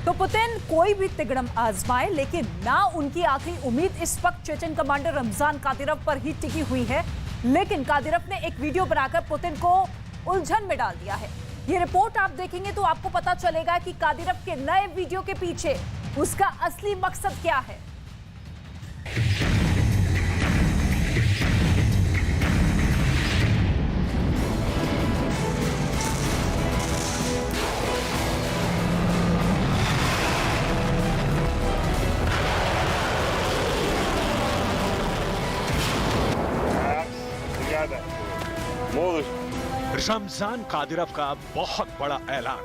तो पुतिन कोई भी तिगड़म आजमाए, लेकिन ना उनकी आखिरी उम्मीद इस वक्त चेचन कमांडर रमजान कादिरोव पर ही टिकी हुई है। लेकिन कादिरोव ने एक वीडियो बनाकर पुतिन को उलझन में डाल दिया है। ये रिपोर्ट आप देखेंगे तो आपको पता चलेगा कि कादिरोव के नए वीडियो के पीछे उसका असली मकसद क्या है। रमजान कादिरोव का बहुत बड़ा ऐलान।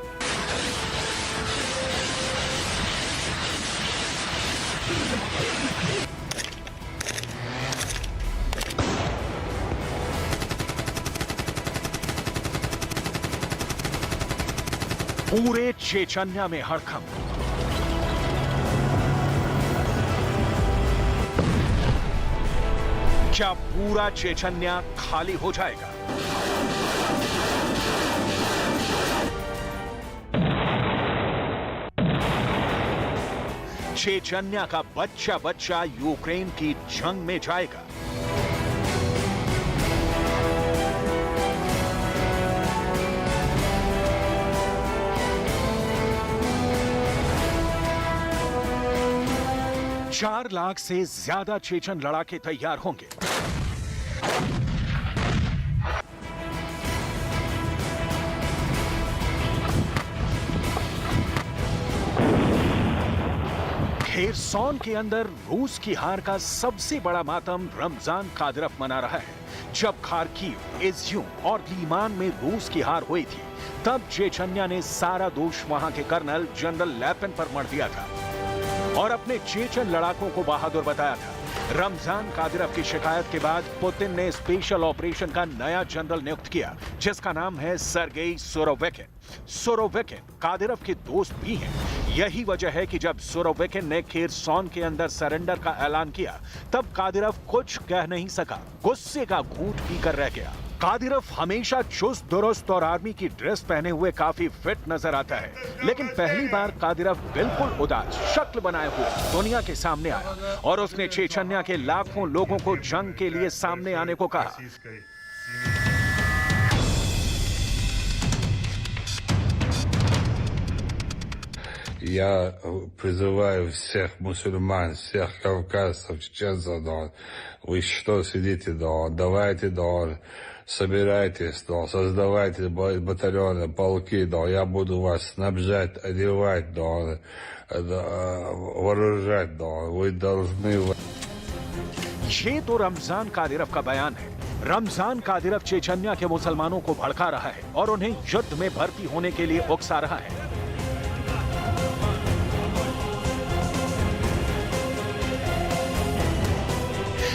पूरे चेचन्या में हड़कंप। क्या पूरा चेचन्या खाली हो जाएगा? चेचन्या का बच्चा बच्चा यूक्रेन की जंग में जाएगा। चार लाख से ज्यादा चेचन लड़ाके तैयार होंगे। खेरसॉन के अंदर रूस की हार का सबसे बड़ा मातम रमजान कादिरोव मना रहा है। जब खार्किव, इज्यूम और लीमान में रूस की हार हुई थी, तब चेचन्या ने सारा दोष वहां के कर्नल जनरल लैपिन पर मढ़ दिया था और अपने चेचन लड़ाकों को बहादुर बताया था। रमजान कादिरोव की शिकायत के बाद पुतिन ने स्पेशल ऑपरेशन का नया जनरल नियुक्त किया, जिसका नाम है सर्गेई सुरोविकिन। सुरोविकिन कादिरोव के दोस्त भी हैं। यही वजह है कि जब सुरोविकिन ने खेरसॉन के अंदर सरेंडर का ऐलान किया, तब कादिरोव कुछ कह नहीं सका, गुस्से का घूंट पीकर रह गया। कादिरोव हमेशा चुस्त दुरुस्त और आर्मी की ड्रेस पहने हुए काफी फिट नजर आता है, लेकिन पहली बार कादिरोव बिल्कुल उदास शक्ल बनाए हुए दुनिया के सामने आया और उसने चेचन्या के लाखों लोगों को जंग के लिए सामने आने को कहा। Я призываю всех мусульман, всех кавказцев, чеченцев, вы что сидите, давайте, собирайтесь, создавайте батальоны, полки, я буду вас снабжать, одевать, вооружать, вы должны... ये तो रमजान कादिरोव का बयान है। रमजान कादिरोव चेचन्या के मुसलमानों को भड़का रहा है और उन्हें युद्ध में भर्ती होने के लिए उकसा रहा है।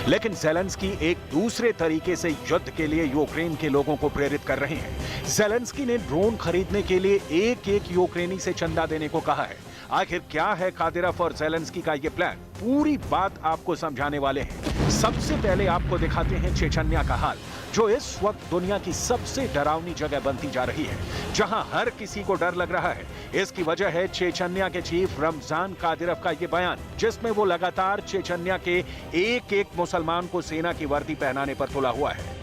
लेकिन ज़ेलेंस्की एक दूसरे तरीके से युद्ध के लिए यूक्रेन के लोगों को प्रेरित कर रहे हैं। ज़ेलेंस्की ने ड्रोन खरीदने के लिए एक यूक्रेनी से चंदा देने को कहा है। आखिर क्या है कादिरोव और ज़ेलेंस्की का ये प्लान? पूरी बात आपको समझाने वाले हैं। सबसे पहले आपको दिखाते हैं चेचन्या का हाल, जो इस वक्त दुनिया की सबसे डरावनी जगह बनती जा रही है, जहां हर किसी को डर लग रहा है। इसकी वजह है चेचन्या के चीफ रमजान कादिरोव का ये बयान, जिसमें वो लगातार चेचन्या के एक मुसलमान को सेना की वर्दी पहनाने पर तुला हुआ है।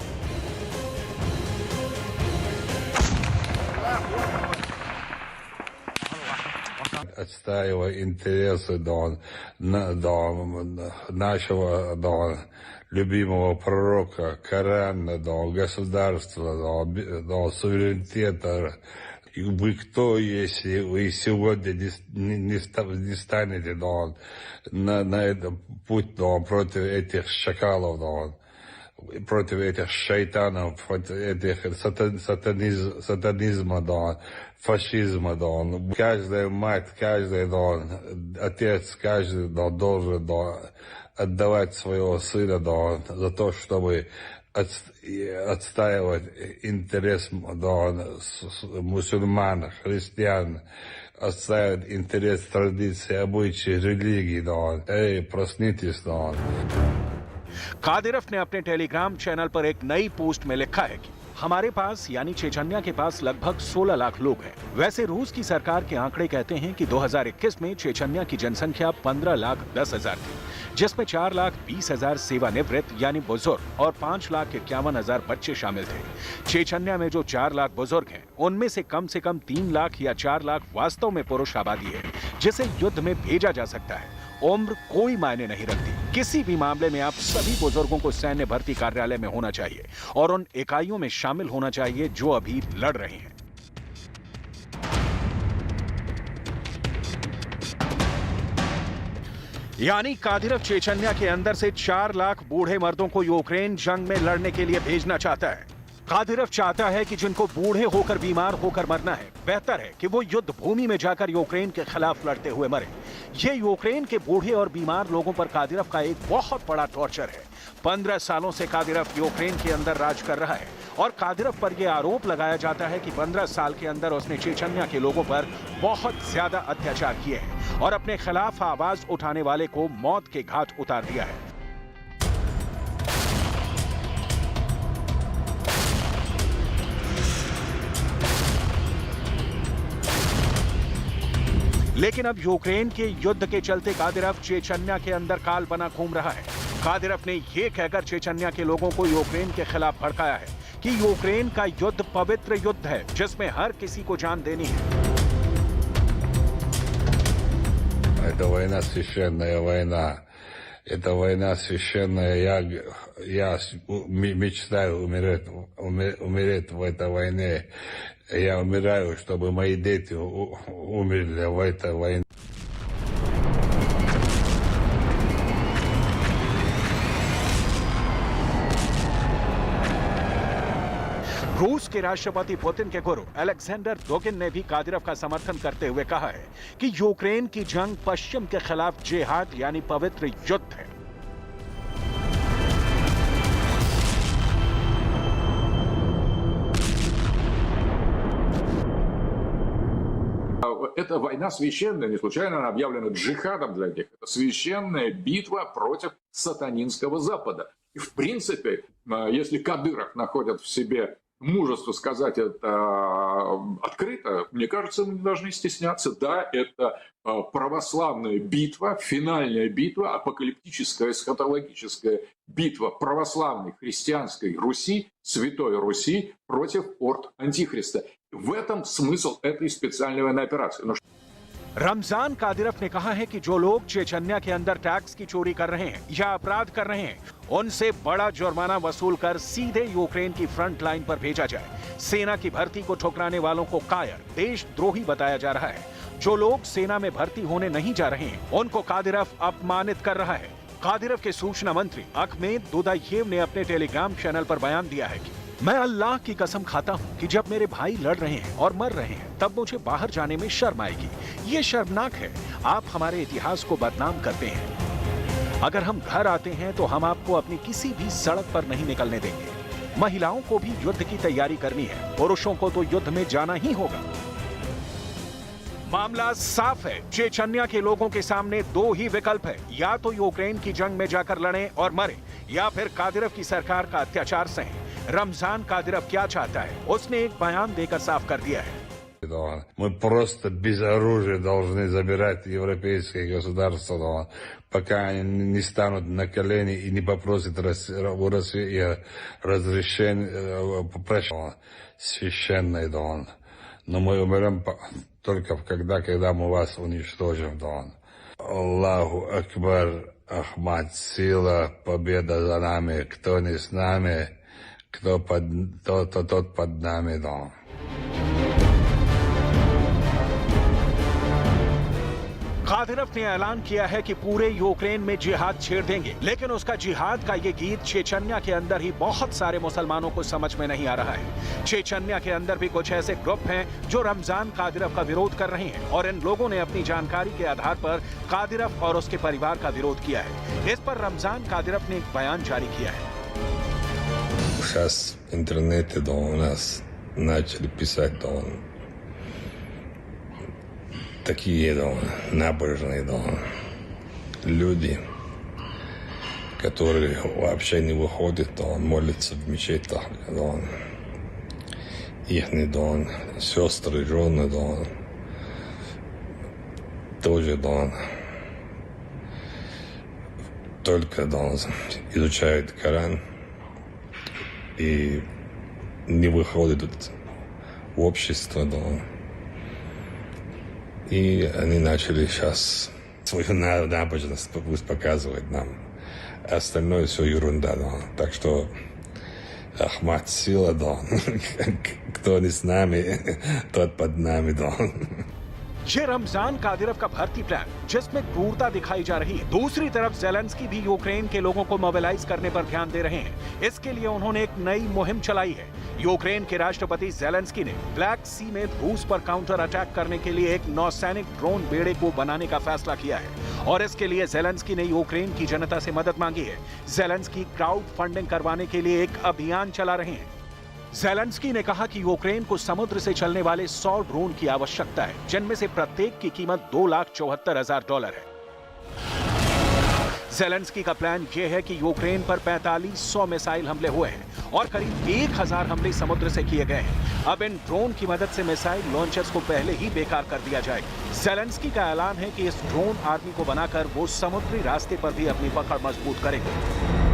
Отстаивая интересы нашего любимого пророка, Корана, государства, суверенитета. Вы кто, если вы сегодня не станете на этот путь против этих шакалов, против этих шайтанов, против этих сатанизма, фашизма, каждая мать, каждый отец, каждый должен отдавать своего сына за то, чтобы отстаивать интерес мусульман, христиан, отстаивать интерес традиций, обычаи, религии. Эй, проснитесь. कादिरोव ने अपने टेलीग्राम चैनल पर एक नई पोस्ट में लिखा है कि हमारे पास यानी चेचन्या के पास लगभग 16 लाख लोग हैं। वैसे रूस की सरकार के आंकड़े कहते हैं कि 2021 में चेचन्या की जनसंख्या 15,10,000 थी, जिसमें 4,20,000 सेवानिवृत्त यानी बुजुर्ग और 5,51,000 बच्चे शामिल थे। चेचन्या में जो 4 लाख बुजुर्ग हैं, उनमें से कम 3 लाख या 4 लाख वास्तव में पुरुष आबादी है, जिसे युद्ध में भेजा जा सकता है। उम्र कोई मायने नहीं रखती। किसी भी मामले में आप सभी बुजुर्गों को सैन्य भर्ती कार्यालय में होना चाहिए और उन इकाइयों में शामिल होना चाहिए जो अभी लड़ रहे हैं। यानी कादिरव चेचन्या के अंदर से 4 लाख बूढ़े मर्दों को यूक्रेन जंग में लड़ने के लिए भेजना चाहता है। कादिरव चाहता है कि जिनको बूढ़े होकर बीमार होकर मरना है, बेहतर है कि वो युद्ध भूमि में जाकर यूक्रेन के खिलाफ लड़ते हुए मरे। ये यूक्रेन के बूढ़े और बीमार लोगों पर कादिरव का एक बहुत बड़ा टॉर्चर है। 15 सालों से कादिरव यूक्रेन के अंदर राज कर रहा है और कादिरव पर यह आरोप लगाया जाता है कि 15 साल के अंदर उसने चेचन्या के लोगों पर बहुत ज्यादा अत्याचार किए हैं और अपने खिलाफ आवाज उठाने वाले को मौत के घाट उतार दिया है। लेकिन अब यूक्रेन के युद्ध के चलते कादिरव चेचन्या के अंदर काल बना घूम रहा है। कादिरव ने यह कहकर चेचन्या के लोगों को यूक्रेन के खिलाफ भड़काया है कि यूक्रेन का युद्ध पवित्र युद्ध है जिसमें हर किसी को जान देनी है। Это война священная война. Это война священная. Я мечтаю умереть в этой войне. Я умираю, чтобы мои дети умерли в этой войне. रूस के राष्ट्रपति पुतिन के गुरु अलेक्जेंडर डोगिन ने भी कादिरव का समर्थन करते हुए कहा है कि यूक्रेन की जंग पश्चिम के खिलाफ जिहाद यानी पवित्र युद्ध है। Это война священная, не случайно она объявлена джихадом для них. Это священная битва против сатанинского Запада. И в принципе, если Кадыров находит в себе мужество сказать это открыто, мне кажется, мы не должны стесняться. Да, это православная битва, финальная битва, апокалиптическая, эсхатологическая битва православной христианской Руси, Святой Руси против орд Антихриста. В этом смысл этой специальной военной операции. रमजान कादिरव ने कहा है कि जो लोग चेचन्या के अंदर टैक्स की चोरी कर रहे हैं या अपराध कर रहे हैं, उनसे बड़ा जुर्माना वसूल कर सीधे यूक्रेन की फ्रंट लाइन पर भेजा जाए। सेना की भर्ती को ठुकराने वालों को कायर, देशद्रोही बताया जा रहा है। जो लोग सेना में भर्ती होने नहीं जा रहे हैं, उनको कादिरव अपमानित कर रहा है। कादिरव के सूचना मंत्री अखमेद दुदायेव ने अपने टेलीग्राम चैनल पर बयान दिया है कि मैं अल्लाह की कसम खाता हूं कि जब मेरे भाई लड़ रहे हैं और मर रहे हैं, तब मुझे बाहर जाने में शर्म आएगी। ये शर्मनाक है। आप हमारे इतिहास को बदनाम करते हैं। अगर हम घर आते हैं तो हम आपको अपनी किसी भी सड़क पर नहीं निकलने देंगे। महिलाओं को भी युद्ध की तैयारी करनी है, पुरुषों को तो युद्ध में जाना ही होगा। मामला साफ है। चेचन्या के लोगों के सामने दो ही विकल्प है, या तो यूक्रेन की जंग में जाकर लड़ें और मरें, या फिर कादिरव की सरकार का अत्याचार सहें। रमजान कादिरव क्या चाहता है, उसने एक बयान देकर साफ कर दिया है। Мы просто без оружия должны забирать европейские государства, пока они не станут на колени и не попросят у России разрешение попросить священный Дон. Но мы умрем только когда мы вас уничтожим, Дон. Аллаху Акбар, Ахмад, сила, победа за нами. Кто не с нами, тот под нами, Дон. कादिरव ने ऐलान किया है कि पूरे यूक्रेन में जिहाद छेड़ देंगे, लेकिन उसका जिहाद का ये गीत चेचन्या के अंदर ही बहुत सारे मुसलमानों को समझ में नहीं आ रहा है। चेचन्या के अंदर भी कुछ ऐसे ग्रुप हैं जो रमजान कादिरव का विरोध कर रहे हैं और इन लोगों ने अपनी जानकारी के आधार पर कादिरव और उसके परिवार का विरोध किया है। इस पर रमजान कादिरव ने एक बयान जारी किया है। Сейчас в интернете у нас начали писать такие набожные люди, которые вообще не выходят, молятся в мечетях, их дом, сестры, жены дом, тоже дом. Только дом изучают Коран и не выходит в общество дом. И они начали сейчас свою набожность показывать нам. Остальное все ерунда, да. Так что Ахмад сила, да. Кто не с нами, тот под нами, да. ये रमजान कादिरव का भर्ती प्लान जिसमें क्रूरता दिखाई जा रही है। दूसरी तरफ ज़ेलेंस्की भी यूक्रेन के लोगों को मोबिलाइज करने पर ध्यान दे रहे हैं। इसके लिए उन्होंने एक नई मुहिम चलाई है। यूक्रेन के राष्ट्रपति ज़ेलेंस्की ने ब्लैक सी में रूस पर काउंटर अटैक करने के लिए एक नौसैनिक ड्रोन बेड़े को बनाने का फैसला किया है और इसके लिए ज़ेलेंस्की ने यूक्रेन की जनता से मदद मांगी है। ज़ेलेंस्की क्राउड फंडिंग करवाने के लिए एक अभियान चला रहे हैं। ज़ेलेंस्की ने कहा कि यूक्रेन को समुद्र से चलने वाले 100 ड्रोन की आवश्यकता है, जिनमें से प्रत्येक की कीमत $2,74,000 है। ज़ेलेंस्की का प्लान यह है कि यूक्रेन पर 4500 मिसाइल हमले हुए हैं और करीब 1000 हमले समुद्र से किए गए हैं। अब इन ड्रोन की मदद से मिसाइल लॉन्चर्स को पहले ही बेकार कर दिया जाएगा। ज़ेलेंस्की का ऐलान है कि इस ड्रोन आर्मी को बनाकर वो समुद्री रास्ते पर भी अपनी पकड़ मजबूत करेंगे।